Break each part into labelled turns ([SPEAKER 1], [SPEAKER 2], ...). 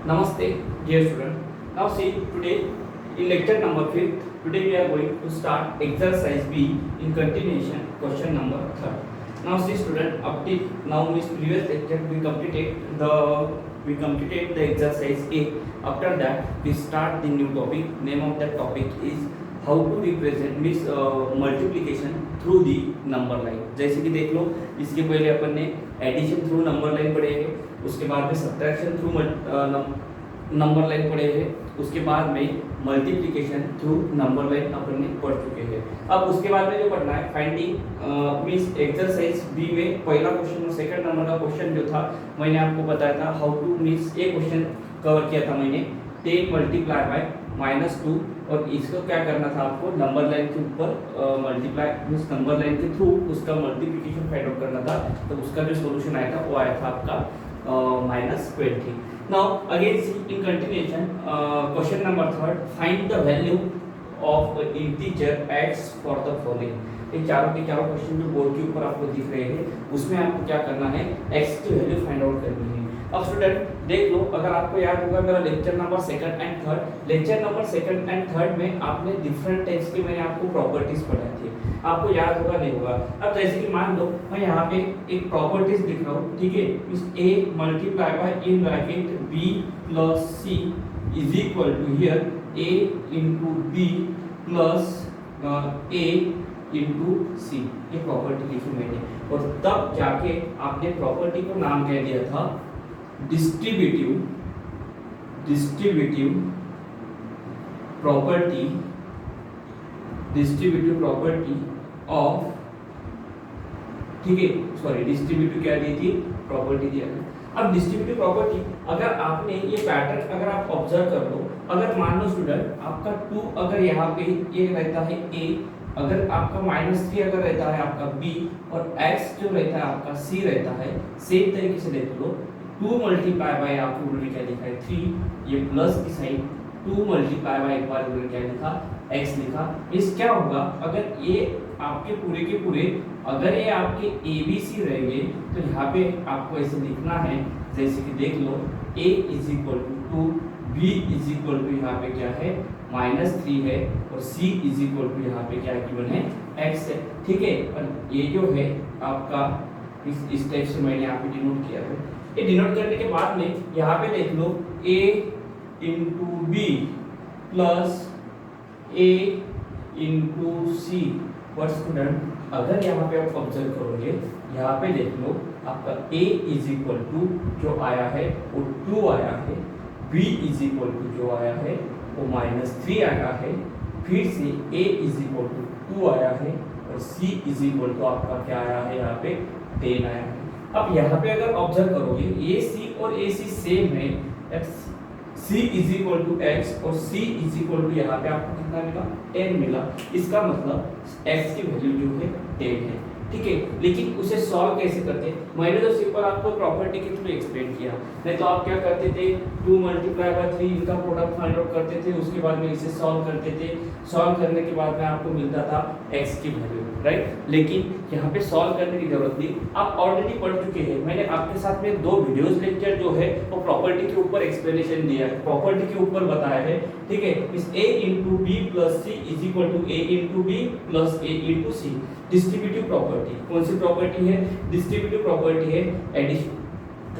[SPEAKER 1] Namaste, dear student. Now see today in lecture number 5th. Today we are going to start exercise B in continuation question number 3rd. Now see student, up till now means previous lecture we completed the exercise A. After that we start the new topic. Name of that topic is how to represent means multiplication through the number line. जैसे कि देख लो, इसके पहले अपन ने addition through number line पढ़े हैं, उसके बाद में सब्ट्रैक्शन थ्रू नंबर लाइन पढ़े हैं, उसके बाद में मल्टीप्लिकेशन थ्रू नंबर लाइन अपन ने पढ़ चुके हैं। अब उसके बाद में जो पढ़ना है फाइंडिंग मींस एक्सरसाइज बी में पहला क्वेश्चन और सेकंड नंबर का क्वेश्चन जो था मैंने आपको बताया था हाउ टू मींस ये क्वेश्चन कवर किया था मैंने 10 मल्टीप्लाई बाय -2 और इसको क्या करना था आपको नंबर लाइन के ऊपर मल्टीप्लाई मींस नंबर लाइन के थ्रू उसका मल्टीप्लिकेशन फाइंड आउट करना था। तो उसका जो सॉल्यूशन आया था वो आया था आपका -20। Now again see in continuation question number 3rd find the value of integer x for the following। ये चारों के चारों क्वेश्चन जो बोर्ड के ऊपर आपको दिख रहे हैं उसमें आपको क्या करना है x की वैल्यू फाइंड आउट करनी है। अब स्टूडेंट देख लो, अगर आपको याद होगा मेरा lecture number 2nd and 3rd lecture number 2nd and 3rd में आपने डिफरेंट टाइप्स की मैंने आपको प्रॉपर्टीज पढ़ाई थी, आपको याद होगा नहीं होगा। अब जैसे कि मान लो मैं यहाँ पे एक प्रॉपर्टीज लिख रहा हूँ, ठीक है, इस a multiply by in bracket b plus c is equal to here a into b plus a into c। ये प्रॉपर्टी लिखी मैंने और तब जाके आपने प्रॉपर्टी को नाम क्या दिया था डिस्ट्रीब्यूटिव प्रॉपर्टी ऑफ, ठीक है, सॉरी डिस्ट्रीब्यूटिव क्या दी थी प्रॉपर्टी दिया था। अब डिस्ट्रीब्यूटिव प्रॉपर्टी अगर आपने ये पैटर्न अगर आप ऑब्जर्व कर लो, अगर मान लो स्टूडेंट आपका 2 अगर यहाँ पे ये रहता है a, अगर आपका -3 अगर रहता है आपका b और x जो रहता है आपका c रहता है, सेम तरीके से देख लो 2 मल्टीप्लाई बाय आपको उन्होंने क्या लिखा है 3, ये प्लस की साइन 2 मल्टीप्लाई बाय एक बार उन्होंने क्या लिखा x लिखा। इस क्या होगा अगर ये आपके पूरे के पूरे अगर ये आपके ABC रहेंगे तो यहाँ पे आपको ऐसे लिखना है जैसे कि देख लो a is equal to 2, b is equal to यहाँ पे क्या है -3 है और c इज इक्वल टू यहाँ पे क्या गिवन है x है, ठीक है। और ये जो है आपका इस टाइप से मैंने यहाँ पे डिनोट किया है। ये डिनोट करने के बाद में यहाँ पे देख लो a into B plus a into C. और स्टूडेंट अगर यहाँ पे आप ऑब्जर्व करोगे यहाँ पे देख लो आपका a इज इक्वल टू जो आया है वो 2 आया है, b इज इक्वल टू जो आया है वो -3 आया है, फिर से a इज इक्वल टू 2 आया है और c इज इक्वल टू आपका क्या आया है यहाँ पे 10 आया है। अब यहाँ पे अगर ऑब्जर्व करोगे AC और AC सेम है, C is equal to x और C इज इक्वल टू यहाँ पे आपको कितना मिला 10 मिला। इसका मतलब x की वैल्यू जो है 10 है, ठीक है। लेकिन उसे सॉल्व कैसे करते हैं, मैंने तो सिंपल आपको प्रॉपर्टी के थ्रू एक्सप्लेन किया, नहीं तो आप क्या करते थे 2 मल्टीप्लाई बाय 3 इनका प्रोडक्ट फाइंड आउट करते थे, उसके बाद में इसे सॉल्व करते थे, सॉल्व करने के बाद में आपको मिलता था x की वैल्यू, राइट। लेकिन यहाँ पे सॉल्व करने की जरूरत नहीं, आप ऑलरेडी पढ़ चुके हैं। मैंने आपके साथ में 2 वीडियोस लेक्चर जो है वो प्रॉपर्टी के ऊपर एक्सप्लेनेशन दिया है, प्रॉपर्टी के ऊपर बताया है, ठीक है। इस a into B plus C is equal to a into B plus a into C. Distributive property कौन सी प्रॉपर्टी है, डिस्ट्रीब्यूटिव प्रॉपर्टी है एडिशन,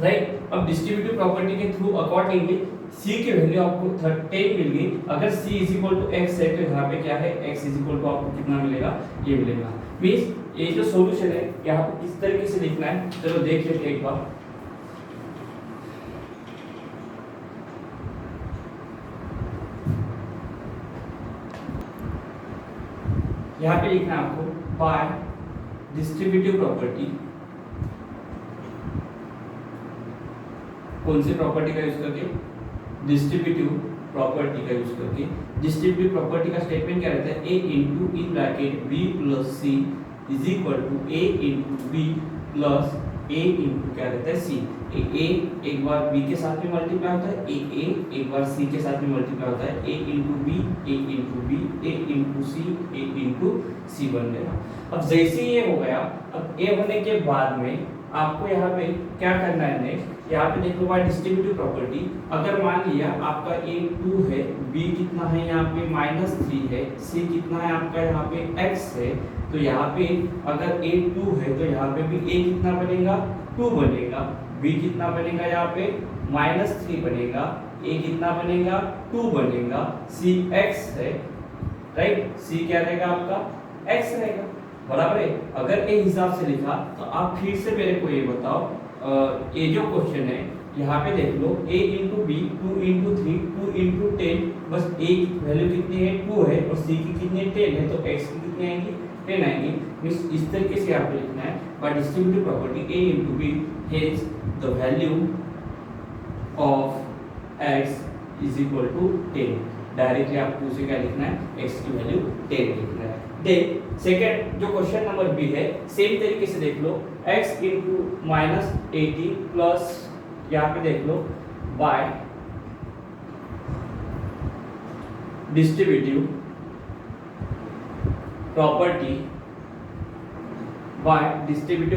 [SPEAKER 1] राइट। अब डिस्ट्रीब्यूटिव प्रॉपर्टी के थ्रू अकॉर्डिंगली c की वैल्यू आपको 10 मिल गई। अगर c is equal to x है तो यहाँ पे क्या है x इज इक्वल टू आपको कितना मिलेगा ये मिलेगा। मींस ये जो सॉल्यूशन है यहाँ पे किस तरीके से लिखना है चलो देख लेते हैं एक बार। यहाँ पे लिखना है आपको बाय डिस्ट्रीब्यूटिव प्रॉपर्टी, कौन सी प्रॉपर्टी का यूज करके, डिस्ट्रीब्यूटिव प्रॉपर्टी का यूज करके। डिस्ट्रीब्यूटिव प्रॉपर्टी का स्टेटमेंट क्या रहता है a into in bracket b plus c is equal to a into b plus a into क्या रहता है c। a एक बार b के साथ में मल्टीप्लाई होता है, a एक बार c के साथ में मल्टीप्लाई होता है, a into b a into b a into c a into c बन गया। अब जैसे ये हो गया, अब a होने के बाद में आपको यहाँ पे क्या करना है नेक्स्ट यहाँ पे देख लो बाय डिस्ट्रीब्यूटिव प्रॉपर्टी, अगर मान लिया आपका a 2 है, b कितना है यहाँ पे -3 है, c कितना है आपका यहाँ पे x है, तो यहाँ पे अगर a 2 है तो यहाँ पे भी a कितना बनेगा 2 बनेगा, b कितना बनेगा यहाँ पे -3 बनेगा, a कितना बनेगा 2 बनेगा, c x है, राइट, c क्या रहेगा आपका x रहेगा, बराबर है। अगर ए हिसाब से लिखा तो आप फिर से मेरे को ये बताओ, ये जो क्वेश्चन है यहाँ पे देख लो a into B 2 into 3 2 into 10, बस a की वैल्यू कितनी है 2 है और c की कितनी 10 है, तो x की कितनी आएंगी 10 आएंगी। मींस इस तरीके से आपको लिखना है by distributive property a into B, hence the value of x is equal to 10। Directly आपको उसे क्या लिखना है x की वैल्यू 10 लिखना है। देन सेकंड जो क्वेश्चन नंबर बी है, सेम तरीके से देख लो x इंटू -80 प्लस यहाँ पे देख लो by distributive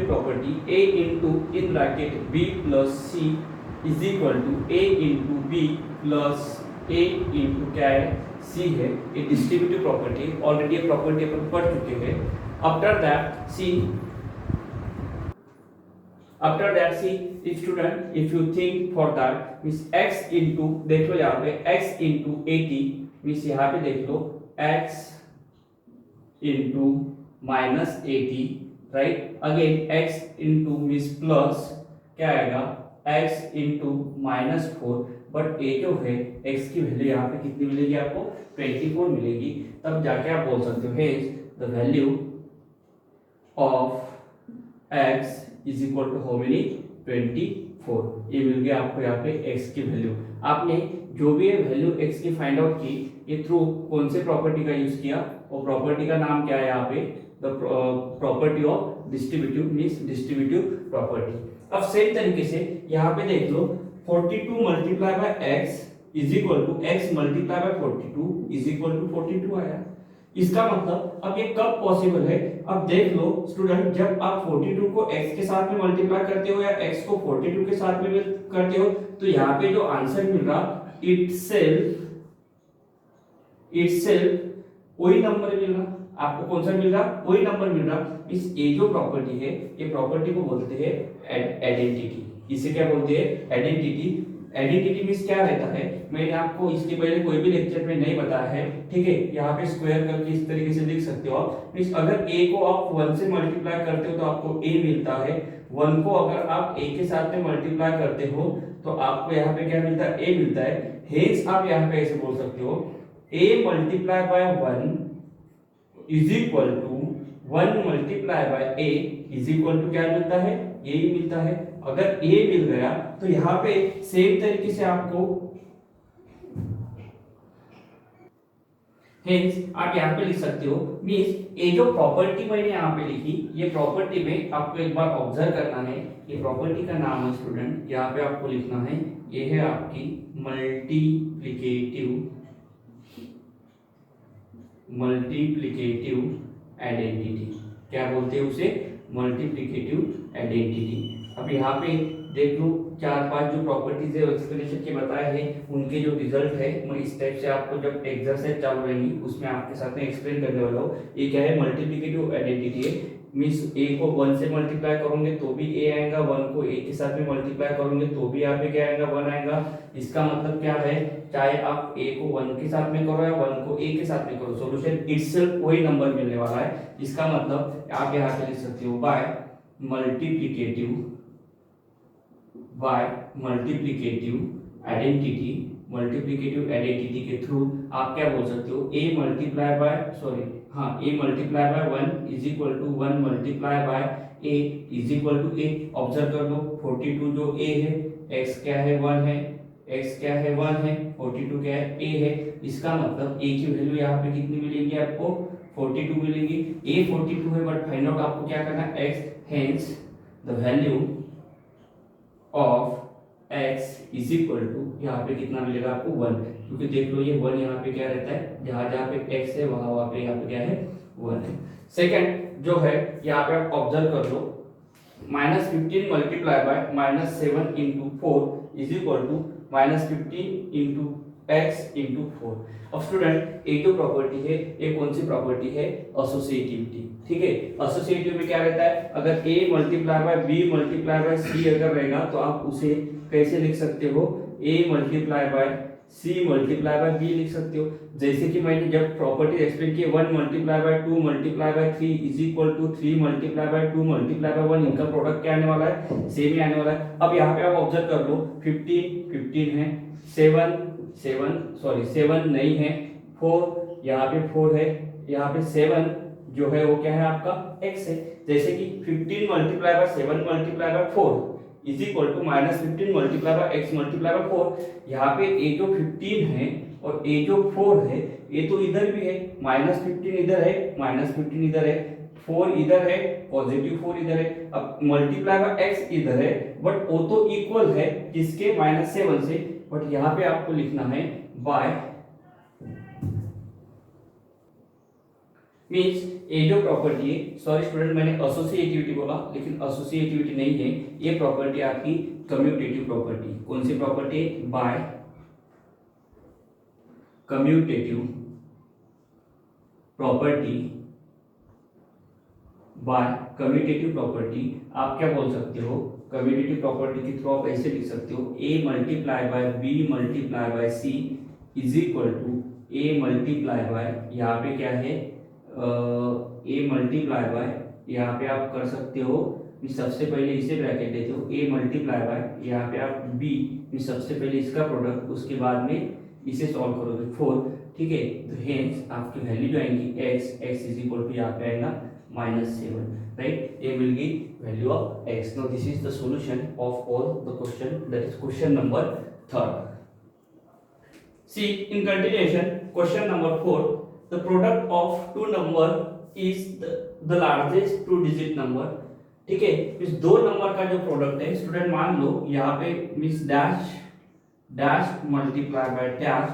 [SPEAKER 1] property a into in bracket b plus c is equal to a into B plus a into क्या है c है। ये डिस्ट्रीब्यूटिव प्रॉपर्टी, ऑलरेडी ये प्रॉपर्टी अपन पढ़ चुके हैं। After that see student if you think for that means x into देख लो यहाँ पे x इंटू 80 मींस यहाँ पे देख लो x into -80, right, again x into means plus क्या आएगा x इंटू -4, बट ये जो है x की वैल्यू यहाँ पे कितनी मिलेगी आपको 24 मिलेगी, तब जाके आप बोल सकते हो hence the value of x is equal to how many 24। ये मिल गया आपको यहाँ पे x की वैल्यू। आपने जो भी वैल्यू x की फाइंड आउट की, ये थ्रू कौन से प्रॉपर्टी का यूज किया, और प्रॉपर्टी का नाम क्या है यहाँ पे the property of distributive means distributive property. अब सेम तरीके से यहाँ पे देख लो 42 multiply by x is equal to x multiply by 42 is equal to 42 आया। इसका मतलब अब ये कब पॉसिबल है, अब देख लो स्टूडेंट, जब आप 42 को x के साथ में मल्टीप्लाई करते हो या x को 42 के साथ में करते हो, तो यहाँ पे जो आंसर मिल रहा इटसेल्फ वही नंबर मिल रहा, आपको कौन सा मिल रहा वही नंबर मिल रहा। इस ये जो प्रॉपर्टी है, ये प्रॉपर्टी को बोलते हैं आइडेंटिटी। इसे क्या बोलते हैं आइडेंटिटी। आइडेंटिटी मींस क्या रहता है, मैंने आपको इसके पहले कोई भी लेक्चर में नहीं बताया है, ठीक है। यहाँ पे स्क्वायर करके इस तरीके से लिख सकते हो आप। मींस अगर a को आप 1 से मल्टीप्लाई करते हो तो आपको a मिलता है, 1 को अगर आप a के साथ में मल्टीप्लाई करते हो तो आपको यहाँ पे क्या मिलता है a मिलता है। हेंस आप यहाँ पे ऐसे बोल सकते हो a multiply by 1 is equal to 1 multiply by a is equal to क्या मिलता है a ही मिलता है। अगर a मिल गया तो यहाँ पे सेम तरीके से आपको हेंस आप यहाँ पे लिख सकते हो। मींस ये जो प्रॉपर्टी मैंने यहाँ पे लिखी, ये प्रॉपर्टी में आपको एक बार ऑब्जर्व करना है। ये प्रॉपर्टी का नाम है स्टूडेंट, यहाँ पे आपको लिखना है, ये है आपकी मल्टीप्लिकेटिव आइडेंटिटी। क्या बोलते हैं उसे, मल्टीप्लिकेटिव आइडेंटिटी। अब यहाँ पे देख लो 4-5 जो प्रॉपर्टीज है एक्सप्लेनेशन के बताए हैं, उनके जो रिजल्ट है मैं इस टाइप से आपको जब एक्सरसाइज चालू रहेंगी उसमें आपके साथ में एक्सप्लेन करने वाला हूँ। ये क्या है मल्टीप्लिकेटिव आइडेंटिटी है। मींस a को 1 से मल्टीप्लाई करोगे तो भी a आएगा, 1 को a के साथ में मल्टीप्लाई करोगे तो भी यहाँ पे क्या आएगा 1 आएगा। इसका मतलब क्या है, चाहे आप a को 1 के साथ में करो या 1 को a के साथ में करो, सॉल्यूशन इटसेल्फ वही नंबर मिलने वाला है। इसका मतलब आप यहाँ पे लिख सकते हो बाय मल्टीप्लिकेटिव आइडेंटिटी के थ्रू आप क्या बोल सकते हो a multiply by 1 is equal to 1 multiply by a is equal to a। Observe कर लो 42 जो a है, x क्या है 1 है, x क्या है 1 है, 42 क्या है a है। इसका मतलब a की वैल्यू यहाँ पे कितनी मिलेगी आपको 42 मिलेगी। a 42 है बट फाइंड आउट आपको क्या करना है x, hence the value of x is equal to यहाँ पे कितना मिलेगा आपको 1, क्योंकि देख लो ये 1 यहाँ पे क्या रहता है, जहाँ जहाँ पे x है वहाँ पे यहाँ पे क्या है 1 है। सेकंड जो है यहाँ पे आप ऑब्जर्व कर लो, -15 multiply by -7 into 4 is equal to -15 into X into 4। अब स्टूडेंट एक जो प्रॉपर्टी है ये कौन सी प्रॉपर्टी है, एसोसिएटिविटी। ठीक है, एसोसिएटिव में क्या रहता है, अगर a multiply by b multiply by c अगर रहेगा तो आप उसे कैसे लिख सकते हो, a multiply by c multiply by b लिख सकते हो। जैसे कि मैंने जब प्रॉपर्टी एक्सप्लेन की 1 multiply by 2 multiply by 3 is equal to 3 multiply by 2 multiply by 1, इनका प्रोडक्ट क्या आने वाला है, सेम ही आने वाला है। अब यहाँ पे आप ऑब्जर्व कर लो 15 है, 7 नहीं है, 4 यहाँ पे 4 है, यहाँ पे 7 जो है वो क्या है आपका x है। जैसे कि 15 multiply by 7 multiply by 4 is equal to -15 multiply by x multiply by 4। यहाँ पे a जो 15 है और a जो 4 है ये तो इधर भी है, -15 इधर है, -15 इधर है, 4 इधर है, पॉजिटिव 4 इधर है। अब मल्टीप्लाई बाय x इधर है बट वो तो इक्वल है किसके, -7 से, बट यहाँ पे आपको लिखना है बाय, मीन्स ये जो प्रॉपर्टी है, सॉरी स्टूडेंट मैंने एसोसिएटिविटी बोला लेकिन एसोसिएटिविटी नहीं है, ये प्रॉपर्टी आपकी कम्यूटेटिव प्रॉपर्टी। कौन सी प्रॉपर्टी, by commutative property, by commutative property आप क्या बोल सकते हो, कम्यूटेटिव प्रॉपर्टी के थ्रू आप ऐसे लिख सकते हो a multiply by b multiply by c is equal to a multiply by, यहाँ पे क्या है a मल्टीप्लाई बाय, यहाँ पे आप कर सकते हो, सबसे पहले इसे ब्रैकेट देते हो a मल्टीप्लाई बाय, यहाँ पे आप b, सबसे पहले इसका प्रोडक्ट उसके बाद में इसे सॉल्व करोगे 4। ठीक है, तो हेंस आपकी वैल्यू जो आएंगी x इज इक्वल टू यहाँ पे आएगा -7, राइट, ये will give value of x। Now this is the solution of all the question, that is question number 3rd। See in continuation, question number 4, the product of two number is the largest two digit number। ठीक है, इस दो number का जो product है student, मान लो यहाँ पे means dash multiply by dash,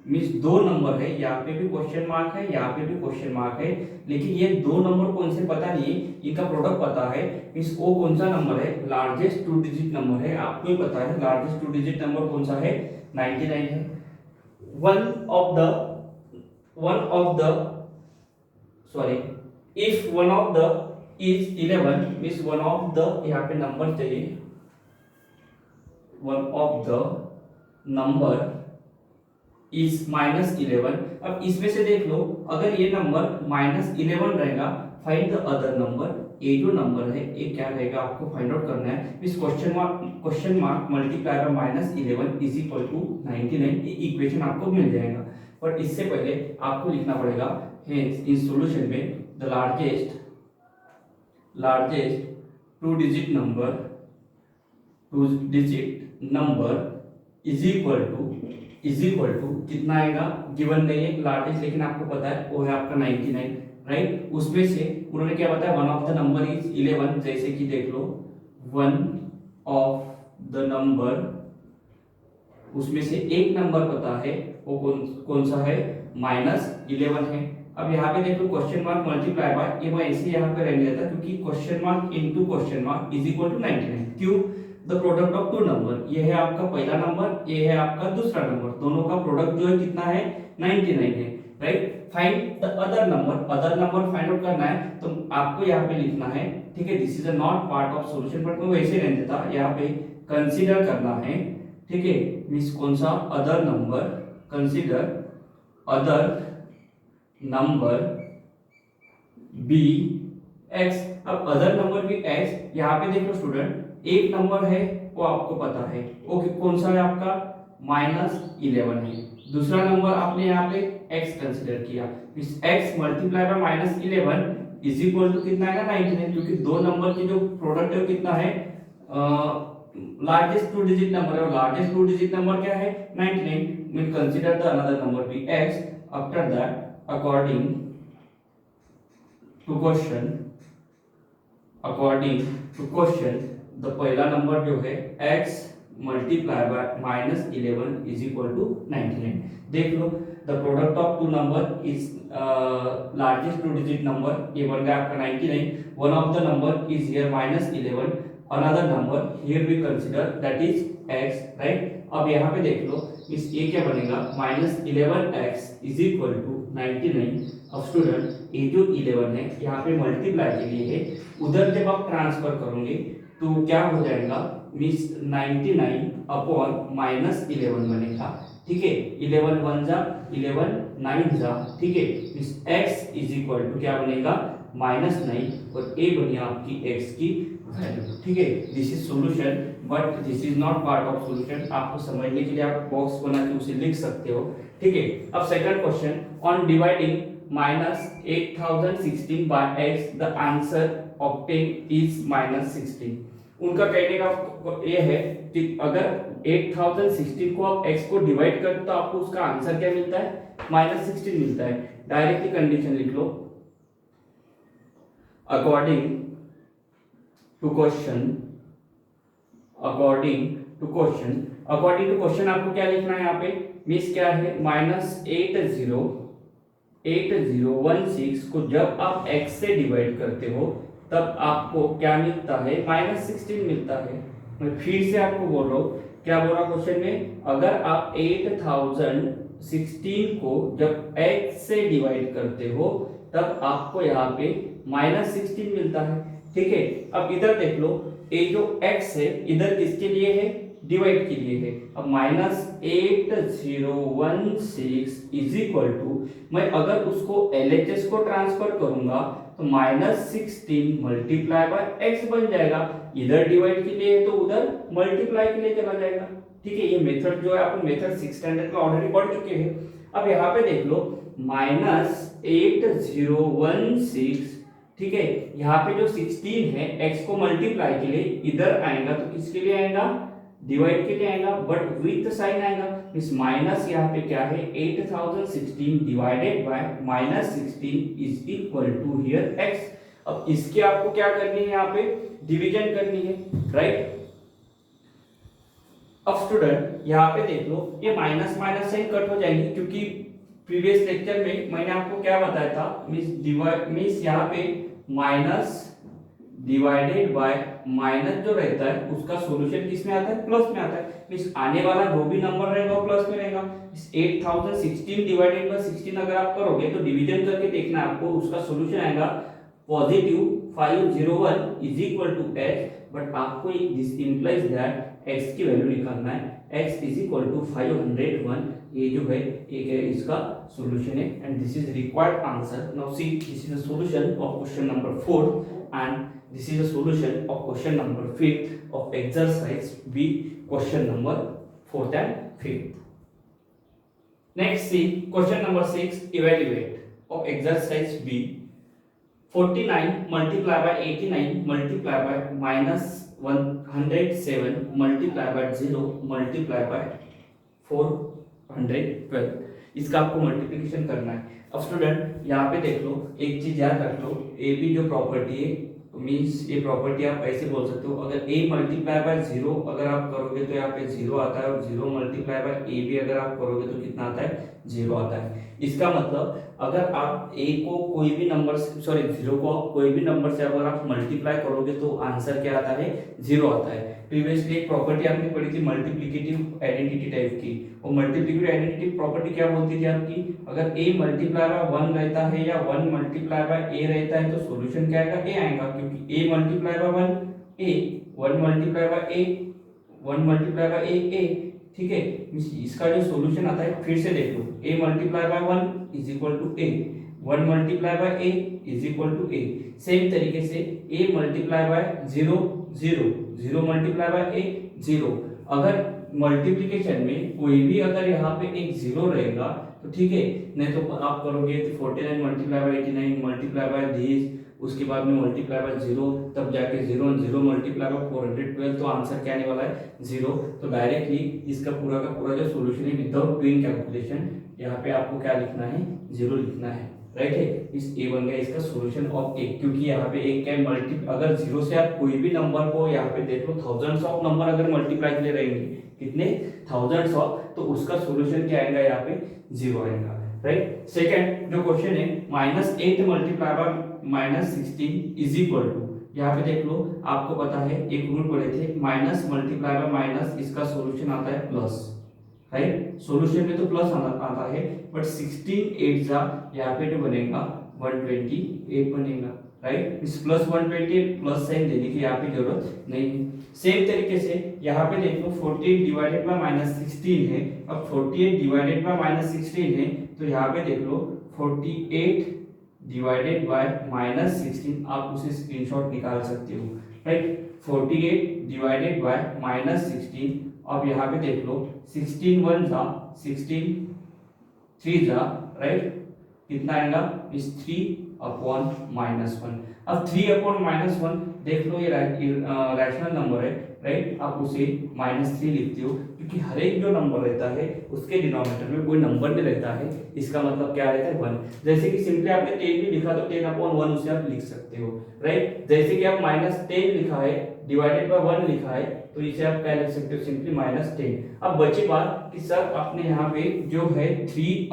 [SPEAKER 1] means दो नंबर है, यहाँ पे भी क्वेश्चन मार्क है, यहाँ पे भी क्वेश्चन मार्क है, लेकिन ये दो नंबर कौन से पता नहीं है, इनका प्रोडक्ट पता है, मींस वो कौन सा नंबर है, लार्जेस्ट टू डिजिट नंबर है, आपको ही पता है लार्जेस्ट टू डिजिट नंबर कौन सा है, 99 है। one if one of the is 11 means one of the, यहाँ पे नंबर चाहिए, one of the number is -11। अब इसमें से देख लो, अगर ये नंबर -11 रहेगा, फाइंड द अदर नंबर, ये जो नंबर है ये क्या रहेगा आपको फाइंड आउट करना है। इस question mark multiply by -11 is equal to 99, ये इक्वेशन आपको मिल जाएगा। पर इससे पहले आपको लिखना पड़ेगा, हेंस इन सॉल्यूशन में the largest two digit number is equal to कितना आएगा, गिवन नहीं है लार्जेस्ट, लेकिन आपको पता है वो है आपका 99, राइट। उसमें से उन्होंने क्या बताया, one of the number is 11, जैसे कि देख लो वन ऑफ द नंबर, उसमें से एक नंबर पता है वो कौन सा है, -11 है। अब यहाँ पे देखो क्वेश्चन मार्क मल्टीप्लाई बाय, ये मैं ऐसे यहाँ पे रहने देता क्योंकि question mark into question mark is equal to 99। क्यों, the product of two number, ये है आपका पहला नंबर, ये है आपका दूसरा नंबर, दोनों का प्रोडक्ट जो है कितना है, 99 है, right. Find the other number find out करना है, तो आपको यहाँ पे लिखना है, ठीक है, this is a not part of solution, but मैं वैसे रहने देता, यहाँ पे कंसीडर करना है, ठीक है, मींस कौन सा, other number, consider other number be x. अब अदर नंबर बी एक्स, यहाँ पे देखो स्टूडेंट, एक नंबर है वो आपको पता है, ओके, कौन सा है आपका, -11 है। दूसरा नंबर आपने यहाँ पे x कंसीडर किया, इस x multiply by -11 is equal to कितना आएगा, 99, क्योंकि दो नंबर की जो प्रोडक्ट है कितना है, लार्जेस्ट टू डिजिट नंबर है, लार्जेस्ट टू डिजिट नंबर क्या है, 99। Mean consider the another number be x, after that according to question the पहला नंबर जो है x multiply by -11 is equal to 99। देख लो, the product of two number is largest two digit number, ये बन गया आपका 99। One of the number is here -11, another number here we consider that is x, right. अब यहाँ पे देख लो, इस ये क्या बनेगा, -11x इज इक्वल टू 99। अब स्टूडेंट ये जो 11 है यहाँ पे मल्टीप्लाई के लिए है, उधर जब आप ट्रांसफर करोगे तो क्या हो जाएगा, मीन्स 99 अपॉन -11 बनेगा, ठीक है। 11 1 जा 11 9 जा, ठीक है। Means x is equal to क्या बनेगा, -9 और a बनी आपकी x की वैल्यू, ठीक है। This is solution, but this is not part of solution. आपको समझने के लिए आप बॉक्स बना के उसे लिख सकते हो, ठीक है। अब second question, on dividing -8016 by x the answer obtain is -16। उनका कहने का ये है कि अगर 8016 को आप x को डिवाइड कर तो आपको उसका आंसर क्या मिलता है, -16 मिलता है। डायरेक्टली कंडीशन लिख लो, according to question, according to question आपको क्या लिखना है यहाँ पे, मीन्स क्या है, -8016 को जब आप x से डिवाइड करते हो तब आपको क्या मिलता है, -16 मिलता है। मैं फिर से आपको बोल रहा हूँ, क्या बोला क्वेश्चन में, अगर आप 8016 को जब x से डिवाइड करते हो तब आपको यहाँ पे -16 मिलता है, ठीक है। अब इधर देख लो, ये जो x है इधर किसके लिए है, डिवाइड के लिए है। अब -8016 इज इक्वल टू, मैं अगर उसको LHS को ट्रांसफर करूंगा तो -16 मल्टीप्लाई बाय x बन जाएगा। इधर डिवाइड के लिए है तो उधर मल्टीप्लाई के लिए चला जाएगा, ठीक है। ये मेथड जो है अपन मेथड 6 स्टैंडर्ड में ऑलरेडी पढ़ चुके हैं। अब यहाँ पे देख लो, -8016, ठीक है। यहाँ पे जो 16 है x को मल्टीप्लाई के लिए इधर आएगा तो किसके लिए आएगा, डिवाइड के लिए आएगा, बट विथ साइन आएगा। इस माइनस यहाँ पे क्या है, 8016 divided by -16 is equal to here x। अब इसके आपको क्या करनी है, यहाँ पे डिवीजन करनी है, राइट। अब स्टूडेंट यहाँ पे देख लो, ये माइनस साइन कट हो जाएंगे, क्योंकि प्रीवियस लेक्चर में मैंने आपको क्या बताया था, मीन्स यहाँ पे माइनस डिवाइडेड बाय माइनस जो रहता है उसका सॉल्यूशन किस में आता है, प्लस में आता है। मींस आने वाला जो भी नंबर रहेगा वो प्लस में रहेगा। इस 8016 डिवाइडेड बाय 16 अगर आप करोगे तो डिवीजन करके देखना आपको, उसका सॉल्यूशन आएगा +501 is equal to x, but आपको दिस इंप्लाइज दैट x की वैल्यू निकालना है, x इज इक्वल टू 501। ये जो है एक है इसका सॉल्यूशन है, and this is required answer. Now see, this is the solution of question number 4 and this is a solution of question number 5th of exercise B, question number 4th and 5th. Next, see question number 6, evaluate of exercise B. 49 multiplied by 89 multiplied by -107 multiplied by 0 multiplied by 412। इसका आपको multiplication करना है। अब student यहाँ पे देख लो, एक चीज याद रख लो, ए बी जो प्रॉपर्टी है, मीन्स ये प्रॉपर्टी आप ऐसे बोल सकते हो, अगर a मल्टीप्लाई बाय 0 अगर आप करोगे तो यहाँ पे 0 आता है, और 0 मल्टीप्लाई बाय a भी अगर आप करोगे तो कितना आता है, 0 आता है। इसका मतलब अगर आप a को कोई भी नंबर से, सॉरी 0 को आप कोई भी नंबर से अगर आप मल्टीप्लाई करोगे तो आंसर क्या आता है, 0 आता है। प्रीवियसली एक प्रॉपर्टी आपने पढ़ी थी मल्टीप्लिकेटिव आइडेंटिटी टाइप की, और मल्टीप्लिकेटिव आइडेंटिटी प्रॉपर्टी क्या बोलती थी आपकी, अगर a मल्टीप्लाई बाय 1 रहता है या 1 मल्टीप्लाई बाय a रहता है तो सॉल्यूशन क्या आएगा, a आएगा, क्योंकि a multiply by 1 a, 1 multiply by a, 1 multiply by a, ठीक है। इसका जो सॉल्यूशन आता है, फिर से देख लो, a multiply by 1 is equal to a, 1 multiply by a is equal to a। Same तरीके से a multiply by 0 0, 0 multiply by a 0। अगर मल्टीप्लिकेशन में कोई भी अगर यहाँ पे एक 0 रहेगा तो ठीक है, नहीं तो आप करोगे तो 49 multiply by 89 multiply by this, उसके बाद में मल्टीप्लाई बाय 0, तब जाके 0 0 मल्टीप्लाई बाय 412, तो आंसर क्या आने वाला है, 0। तो डायरेक्टली इसका पूरा का पूरा जो सॉल्यूशन है विदाउट डूइंग कैलकुलेशन, यहाँ पे आपको क्या लिखना है, 0 लिखना है, राइट है। इस ए बन गया इसका सॉल्यूशन ऑफ ए, क्योंकि यहाँ पे एक क्या मल्टी, अगर जीरो से आप कोई भी नंबर को यहाँ पे देख लो, थाउजेंड्स ऑफ नंबर अगर मल्टीप्लाई के लिए रहेंगे, कितने थाउजेंड्स ऑफ, तो उसका सॉल्यूशन क्या आएगा, यहाँ पे जीरो आएगा, राइट। सेकंड जो क्वेश्चन है, -8 multiply by -16 is equal to, यहाँ पे देख लो, आपको पता है एक रूल पढ़े थे, माइनस मल्टीप्लाई बाय माइनस, इसका सॉल्यूशन आता है प्लस, राइट। सॉल्यूशन में तो प्लस आता है, बट 16 8 जा यहाँ पे जो बनेगा 128 बनेगा, राइट। इस प्लस 120 प्लस साइन देने की यहाँ पे जरूरत नहीं है। सेम तरीके से यहाँ पे देख लो 48 डिवाइडेड बाय -16 है, अब 48 डिवाइडेड बाय -16 है, तो यहाँ पे देख लो 48 डिवाइडेड बाय -16, आप उसे स्क्रीनशॉट निकाल सकते हो, राइट। 48 डिवाइडेड बाय -16, अब यहाँ पे देख लो 16 1 जा 16 3 जा, राइट, कितना आएगा, इस 3/-1। अब 3/-1 देख लो, ये रैशनल नंबर है, राइट, आप उसे -3 लिखते हो, क्योंकि हर एक जो नंबर रहता है उसके डिनोमिनेटर में कोई नंबर नहीं रहता है, इसका मतलब क्या रहता है 1। जैसे कि सिंपली आपने 10 भी लिखा तो 10/1 उसे आप लिख सकते हो, राइट। जैसे कि आप -10 लिखा है डिवाइडेड बाय 1 लिखा है, तो इसे आप क्या लिख सकते हो, सिंपली -10। अब बची बात कि सर आपने यहाँ पे जो है 3/,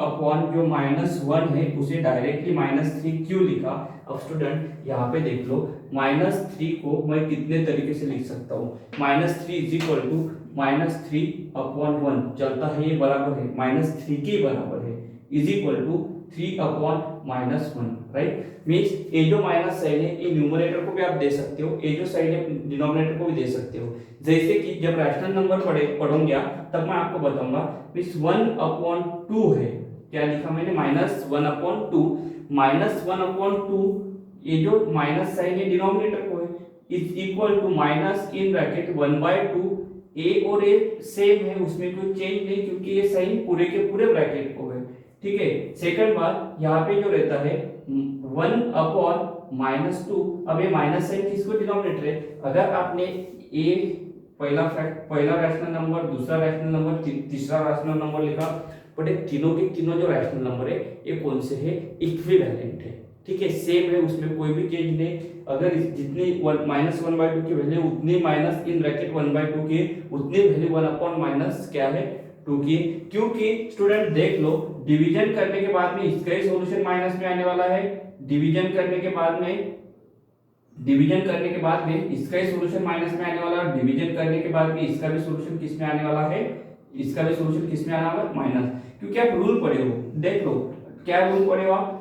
[SPEAKER 1] जो -1 है उसे डायरेक्टली -3 क्यों लिखा। अब स्टूडेंट यहाँ पे देख लो, -3 को मैं कितने तरीके से लिख सकता हूँ, -3 इज इक्वल टू -3/1 चलता है, ये बराबर है -3 के बराबर है, is equal to 3/-1, right. Means ये जो माइनस साइन है ये न्यूमरेटर को भी आप दे सकते हो, ये जो साइन है डिनोमिनेटर को भी दे सकते हो। जैसे कि जब रैशनल नंबर पढ़ूंगा तब मैं आपको बताऊंगा, मींस 1/2 है, क्या लिखा मैंने, -1/2, -1/2, ये जो माइनस साइन है डिनोमिनेटर को है, is equal to minus in bracket 1/2, a और ए सेम है, उसमें कोई चेंज नहीं, क्योंकि ये साइन पूरे के पूरे ब्रैकेट को है, ठीक है। सेकंड बात, यहाँ पे जो रहता है 1/-2, अब ये माइनस साइन किसको डिनोमिनेटर है, अगर आपने ए पहला रैशनल नंबर, दूसरा रैशनल नंबर, तीसरा रैशनल नंबर लिखा, बट तीनों के तीनों जो रैशनल नंबर है ये कौन से है, इक्विवेलेंट है, ठीक है, सेम है, उसमें कोई भी चेंज नहीं। अगर जितनी -1/2 की वैल्यू उतनी माइनस इन ब्रैकेट 1/2 की उतनी वैल्यू 1/- क्या है 2 की, क्योंकि स्टूडेंट देख लो, डिवीजन करने के बाद में इसका ही सॉल्यूशन माइनस में आने वाला है, डिवीजन करने के बाद में इसका ही सॉल्यूशन माइनस में आने वाला है, डिवीजन करने के बाद में इसका भी सॉल्यूशन किस में आने वाला है, इसका भी सॉल्यूशन किस में आने वाला है, माइनस। क्योंकि आप रूल पढ़े हो, देख लो क्या रूल पढ़े हो आप,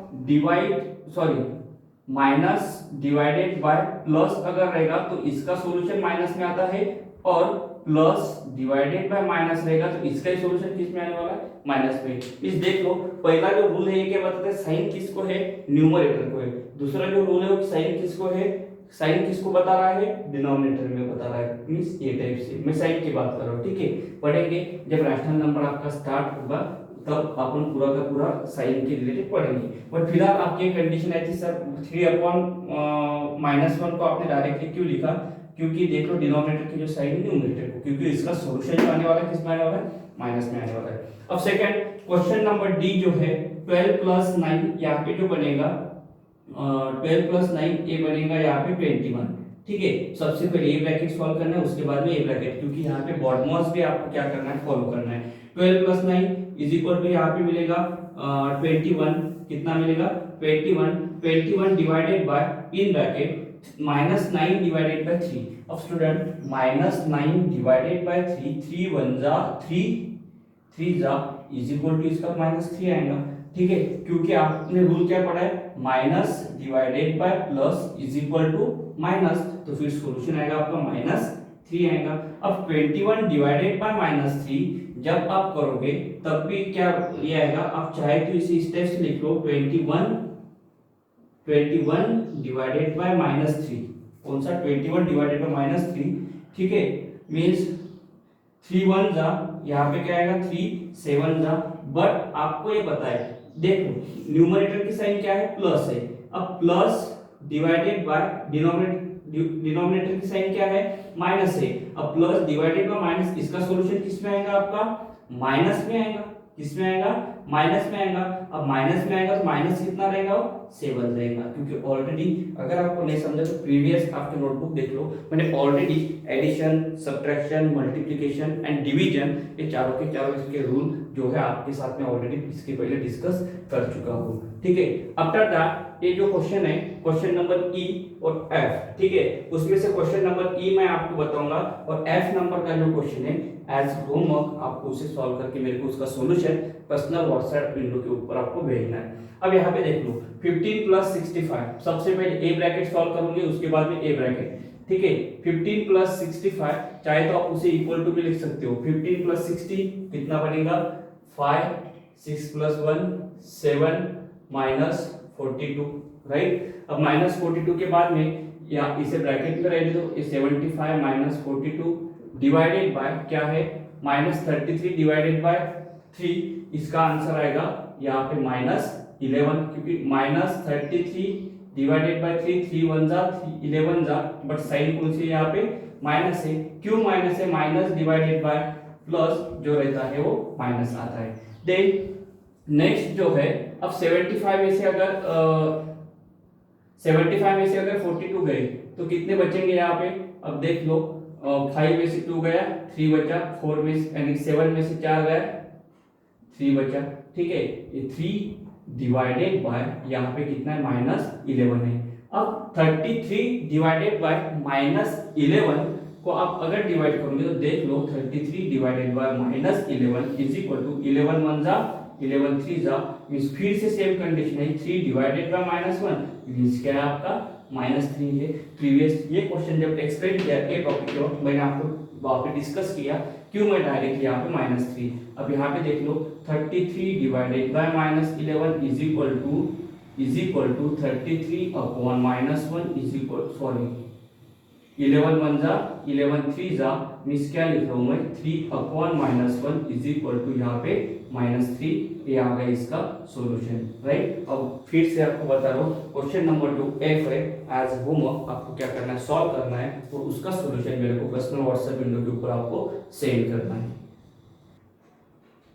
[SPEAKER 1] माइनस डिवाइडेड बाय प्लस अगर रहेगा तो इसका सॉल्यूशन माइनस में आता है, और प्लस डिवाइडेड बाय माइनस रहेगा तो इसका ही सॉल्यूशन किस में आने वाला है, माइनस में। इस देख लो, पहला जो रूल है ये क्या बताता है, साइन किसको है, न्यूमरेटर को है। दूसरा जो रूल है वो साइन किसको है, साइन किसको बता रहा है, डिनोमिनेटर में बता रहा है, मींस ये टाइप से मैं साइन की बात कर रहा हूँ, ठीक है। पढ़ेंगे जब रैशनल नंबर आपका स्टार्ट होगा तब अपन पूरा का पूरा साइन के रिलेटेड पढ़ेंगे। बट फिलहाल आपकी कंडीशन आई थी सर 3/-1 को आपने डायरेक्टली क्यों लिखा, क्योंकि देख लो डिनोमिनेटर की जो साइन है न्यूमरेटर को, क्योंकि इसका सॉल्यूशन जो आने वाला है किस में आने वाला है, माइनस में आने वाला है। अब सेकंड क्वेश्चन नंबर डी जो है 12 + 9, यहाँ पे जो बनेगा 12 + 9 ये बनेगा यहाँ पे 21, ठीक है। सबसे पहले ये ब्रैकेट सॉल्व करना है, उसके बाद में ये ब्रैकेट, क्योंकि यहाँ पे बॉडमॉस भी आपको क्या करना है, फॉलो करना है। 12 + 9 इज इक्वल टू यहाँ पे मिलेगा 21, कितना मिलेगा 21 divided by in bracket -9 divided by 3। अब स्टूडेंट -9 डिवाइडेड बाय 3, 3 1 जा 3 जा इज इक्वल टू इसका -3 आएगा, ठीक है, क्योंकि आपने रूल क्या पढ़ा है, minus divided by plus is equal to minus, तो फिर सॉल्यूशन आएगा आपका -3 आएगा। अब 21 डिवाइडेड बाय -3 जब आप करोगे तब भी क्या ये आएगा, आप चाहे तो इसे इस टाइप से लिख लो 21 डिवाइडेड बाय -3, कौन सा 21 डिवाइडेड बाय -3, ठीक है, मींस 3 1 जा, यहाँ पे क्या आएगा 3 7 जा, बट आपको ये पता है, देखो न्यूमरेटर की साइन क्या है, प्लस है, अब प्लस डिवाइडेड बाय डिनोमिनेटर की साइन क्या है, माइनस है, अब प्लस डिवाइडेड बाय माइनस, इसका सॉल्यूशन किस में आएगा आपका, माइनस में आएगा, किसमें आएगा, माइनस में आएगा। अब माइनस में आएगा तो माइनस कितना रहेगा, 7 रहेगा, क्योंकि ऑलरेडी अगर आपको नहीं समझा तो प्रीवियस आपके नोटबुक देख लो, मैंने already addition, subtraction, multiplication and division ये चारों के चारों इसके रूल जो है आपके साथ में ऑलरेडी इसके पहले डिस्कस कर चुका हूँ, ठीक है। आफ्टर दैट ये जो क्वेश्चन है, क्वेश्चन नंबर ई और एफ, ठीक है, उसमें से क्वेश्चन नंबर ई मैं आपको बताऊंगा और एफ नंबर का जो क्वेश्चन है एज होमवर्क आपको उसे सॉल्व करके मेरे को उसका सॉल्यूशन पर्सनल व्हाट्सएप विंडो के ऊपर आपको भेजना है। अब यहाँ पे देख लो 15 प्लस 65, सबसे पहले ए ब्रैकेट सॉल्व करूंगे, उसके बाद में ए ब्रैकेट, ठीक है। 15 प्लस 65 चाहे तो आप उसे इक्वल टू भी लिख सकते हो, 15 प्लस 60 कितना बनेगा 5, 6 प्लस 1 7 माइनस 42, राइट। अब माइनस 42 के बाद में या इसे ब्रैकेट में रहने दो, ये 75 माइनस 42 डिवाइडेड बाय क्या है माइनस 33 डिवाइडेड बाय 3, इसका आंसर आएगा यहाँ पे माइनस 11, क्योंकि माइनस 33 डिवाइडेड बाय 3, 3 1 जा 11 जा, बट साइन कौन सी यहाँ पे माइनस है, क्यों माइनस है, माइनस डिवाइडेड बाय प्लस जो रहता है वो माइनस आता है। देन नेक्स्ट जो है, अब 75 में से अगर 42 गए तो कितने बचेंगे यहाँ पे, अब देख लो 5 में से 2 गया 3 बचा, 4 में यानी 7 में से 4 गया 3 बचा, ठीक है। ये 3 डिवाइडेड बाय यहाँ पे कितना है माइनस 11 है। अब 33 डिवाइडेड बाय माइनस 11 को आप अगर डिवाइड करोगे तो देख लो 33 divided by minus 11 is equal to 11 1 जा 11 3 जा, मींस फिर से सेम कंडीशन है, 3 डिवाइडेड बाय माइनस 1 मींस क्या है आपका माइनस 3 है। प्रीवियस ये क्वेश्चन जब एक्सप्लेन किया ये टॉपिक के वक्त मैंने आपको वहां पे डिस्कस किया क्यों मैं डायरेक्ट यहाँ पे माइनस 3। अब यहाँ पे देख लो 33 divided by minus 11 is equal to 33 upon minus 1 is equal, sorry 11 1 जा 11 3 जा, मींस क्या लिख रहा हूं मैं 3 upon minus 1 is equal to यहाँ पे माइनस 3, ये आ गया इसका सॉल्यूशन, राइट। अब फिर से आपको बता रहा हूँ क्वेश्चन नंबर 2 एफ है, एज होमवर्क आपको क्या करना है सॉल्व करना है और उसका सॉल्यूशन मेरे को पर्सनल व्हाट्सएप विंडो के ऊपर आपको सेंड करना है।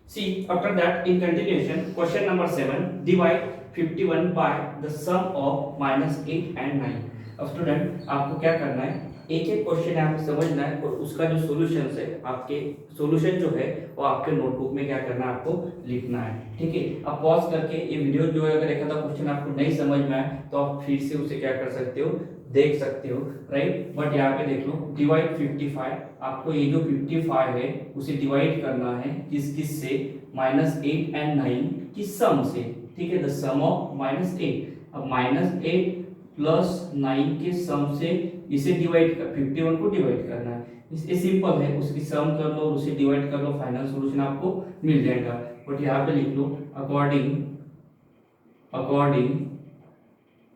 [SPEAKER 1] See, after that in continuation question number 7 divide 51 by the sum of minus 8 and 9। अब स्टूडेंट आपको क्या करना है, एक एक क्वेश्चन आपको समझना है और उसका जो सॉल्यूशन है आपके सॉल्यूशन जो है वो आपके नोटबुक में क्या करना है आपको लिखना है, ठीक है। अब पॉज करके ये वीडियो जो है अगर एक आधा क्वेश्चन आपको नहीं समझ में आए तो आप फिर से उसे क्या कर सकते हो देख सकते हो, राइट। बट यहाँ पे देख लो डिवाइड 55, आपको ये जो 55 है उसे डिवाइड करना है किस किस से, माइनस 8 एंड 9 की सम से, ठीक है, द सम ऑफ माइनस 8। अब माइनस 8 प्लस 9 के सम से इसे डिवाइड कर 51 को डिवाइड करना है, इसे सिंपल है, उसकी सम कर लो उसे डिवाइड कर लो, फाइनल सॉल्यूशन आपको मिल जाएगा। बट यहाँ पे लिख लो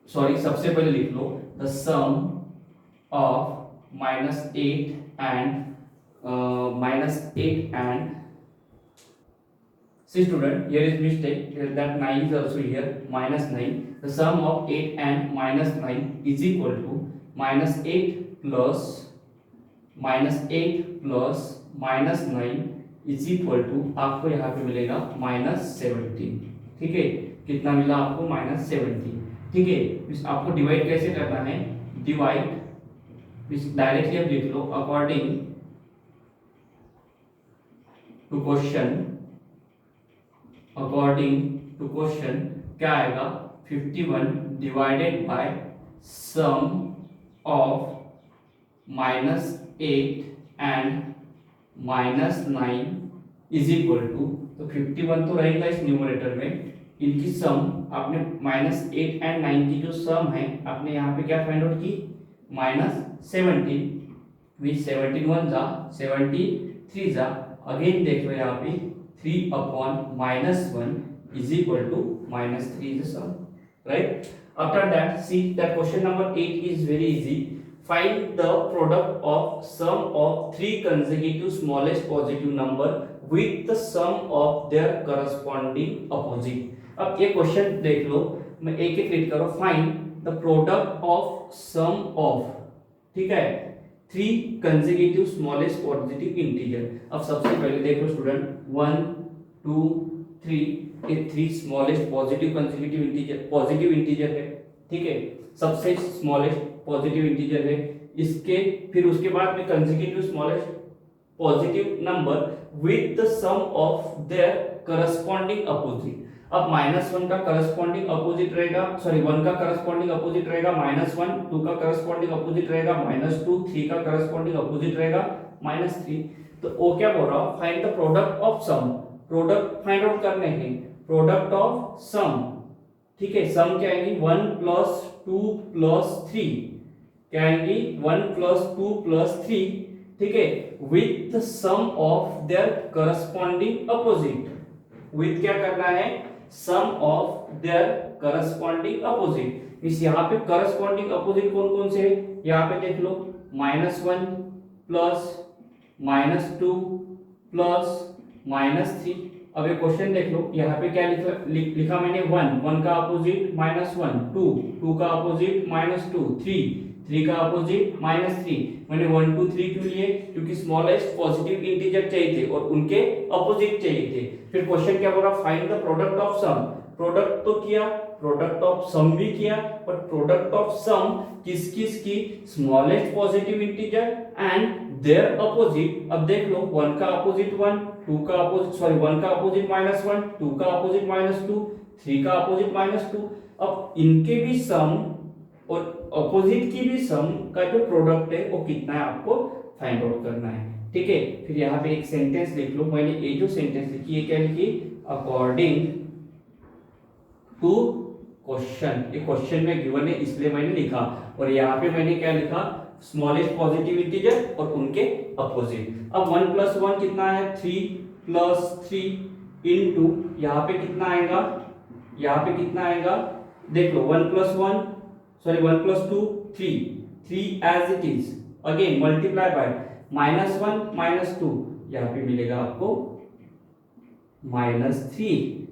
[SPEAKER 1] सॉरी सबसे पहले लिख लो the sum of minus 8 and see student here is mistake here that 9 is also here minus 9, the sum of 8 and minus 9 is equal to minus 8 plus minus 9 is equal to आपको यहाँ पे मिलेगा minus 17, ठीक है। कितना मिला आपको minus 17, ठीक है। आपको डिवाइड कैसे करना है, डिवाइड डायरेक्टली आप लिख लो अकॉर्डिंग टू क्वेश्चन क्या आएगा 51 divided by sum of minus 8 and minus 9 is equal to, तो 51 तो रहेगा इस न्यूमरेटर में, इनकी सम आपने माइनस 8 एंड 9 की जो सम है आपने यहाँ पे क्या फाइंड आउट की माइनस 17, विच 17 1 जा 73 जा, अगेन देख लो यहाँ पे 3 upon minus 1 is equal to minus 3 is the sum, right? After that, see that question number 8 is very easy. Find the product of sum of 3 consecutive smallest positive number with the sum of their corresponding opposite. अब ये question देख लो, मैं एक एक read करो, find the product of sum of, ठीक है, 3 consecutive smallest positive integer। अब सबसे पहले देख लो स्टूडेंट 1 2 3, ये 3 स्मॉलेस्ट पॉजिटिव पॉजिटिव इंटीजर है, ठीक है, सबसे स्मॉलेस्ट पॉजिटिव इंटीजर है इसके। फिर उसके बाद में consecutive smallest positive number with the sum of their corresponding opposite. अब -1 का करस्पॉन्डिंग अपोजिट रहेगा, सॉरी 1 का करस्पॉन्डिंग अपोजिट रहेगा -1, 2 का करस्पॉन्डिंग अपोजिट रहेगा -2, 3 का करस्पॉन्डिंग अपोजिट रहेगा -3। तो वो क्या बोल रहा हूं, find the product of sum, product find out करने हैं, प्रोडक्ट ऑफ सम, ठीक है। सम क्या आएगी 1 + 2 + 3, क्या आएंगी 1 + 2 + 3, ठीक है, with the sum of their corresponding opposite, with क्या करना है, sum of their corresponding opposite. इस यहाँ पे करस्पॉन्डिंग अपोजिट कौन कौन से है, यहाँ पे देख लो -1 प्लस -2 प्लस -3। अब ये क्वेश्चन देख लो, यहाँ पे क्या लिखा मैंने 1 का अपोजिट -1, 2 का अपोजिट -2, 3 का अपोजिट -3। मैंने 1 2 3 क्यों लिए, क्योंकि स्मॉलेस्ट पॉजिटिव इंटीजर चाहिए थे और उनके अपोजिट चाहिए थे। फिर क्वेश्चन क्या बोल रहा, find the product of sum, product तो किया, प्रोडक्ट ऑफ सम भी किया, पर प्रोडक्ट ऑफ सम किस किस की, smallest positive integer and their opposite. अब देख लो 1 का अपोजिट 1, 2 का अपोजिट, सॉरी 1 का अपोजिट -1, 2 का अपोजिट -2, 3 का अपोजिट -2। अब इनके भी सम और अपोजिट की भी सम का जो प्रोडक्ट है वो कितना है आपको फाइंड आउट करना है, ठीक है। फिर यहाँ पे एक सेंटेंस लिख लो, मैंने ये जो सेंटेंस लिखी है क्या लिखी, अकॉर्डिंग टू क्वेश्चन, ये क्वेश्चन में गिवन है इसलिए मैंने लिखा, और यहाँ पे मैंने क्या लिखा, स्मॉलेस्ट पॉजिटिव इंटीजर और उनके अपोजिट। अब 1 + 1 कितना है, 3 + 3 इनटू यहाँ पे कितना आएगा, यहाँ पे कितना आएगा, देख लो 1 + 1, sorry 1 + 2 3 as it is, again multiply by -1 -2, यहाँ पे मिलेगा आपको -3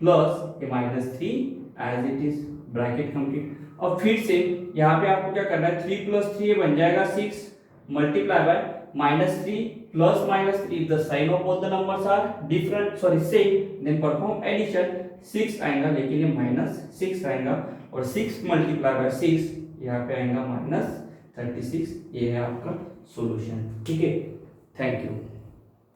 [SPEAKER 1] प्लस ये -3 as it is, bracket complete. अब फिर से यहाँ पे आपको क्या करना है, 3 + 3 ये बन जाएगा 6, multiply by -3 plus -3, the sign of both the numbers are different, sorry same, then perform addition, 6 आएगा लेकिन ये -6 आएगा, और 6 मल्टीप्लाई बाय 6 यहाँ पे आएगा -36। ये है आपका सॉल्यूशन, ठीक है। Thank you.